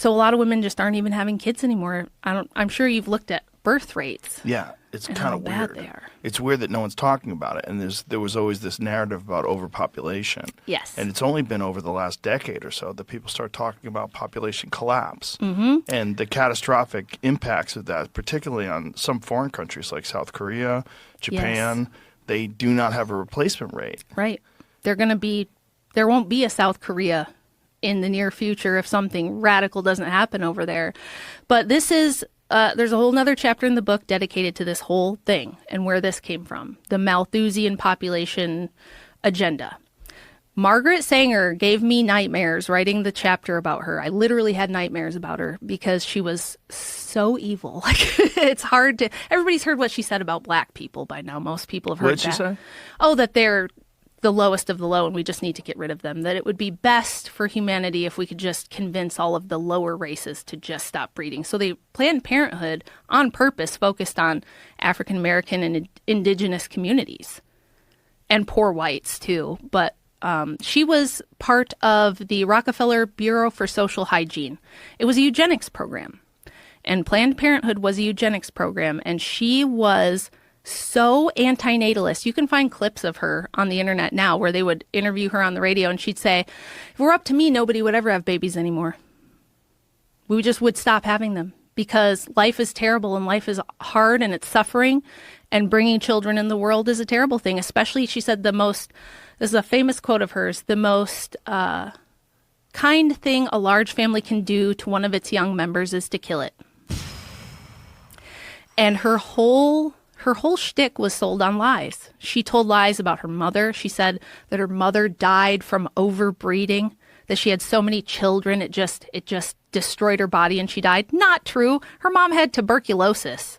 So a lot of women just aren't even having kids anymore. I'm sure you've looked at birth rates. Yeah, it's kind of weird. They are. It's weird that no one's talking about it, and there was always this narrative about overpopulation. Yes. And it's only been over the last decade or so that people start talking about population collapse and the catastrophic impacts of that, particularly on some foreign countries like South Korea, Japan. Yes. They do not have a replacement rate. Right. There won't be a South Korea in the near future if something radical doesn't happen over there. But this is there's a whole other chapter in the book dedicated to this whole thing and where this came from, the Malthusian population agenda. Margaret Sanger gave me nightmares writing the chapter about her. I literally had nightmares about her because she was so evil. Like, it's hard to... Everybody's heard what she said about black people by now. Most people have heard that. What did she say? Oh, that they're the lowest of the low and we just need to get rid of them. That it would be best for humanity if we could just convince all of the lower races to just stop breeding. So Planned Parenthood, on purpose, focused on African American and indigenous communities. And poor whites, too. But she was part of the Rockefeller Bureau for Social Hygiene. It was a eugenics program. And Planned Parenthood was a eugenics program. And she was so antinatalist. You can find clips of her on the internet now where they would interview her on the radio and she'd say, if it were up to me, nobody would ever have babies anymore. We just would stop having them because life is terrible and life is hard and it's suffering, and bringing children in the world is a terrible thing. Especially, she said, this is a famous quote of hers, the most kind thing a large family can do to one of its young members is to kill it. And her whole shtick was sold on lies. She told lies about her mother. She said that her mother died from overbreeding, that she had so many children, it just destroyed her body and she died. Not true. Her mom had tuberculosis.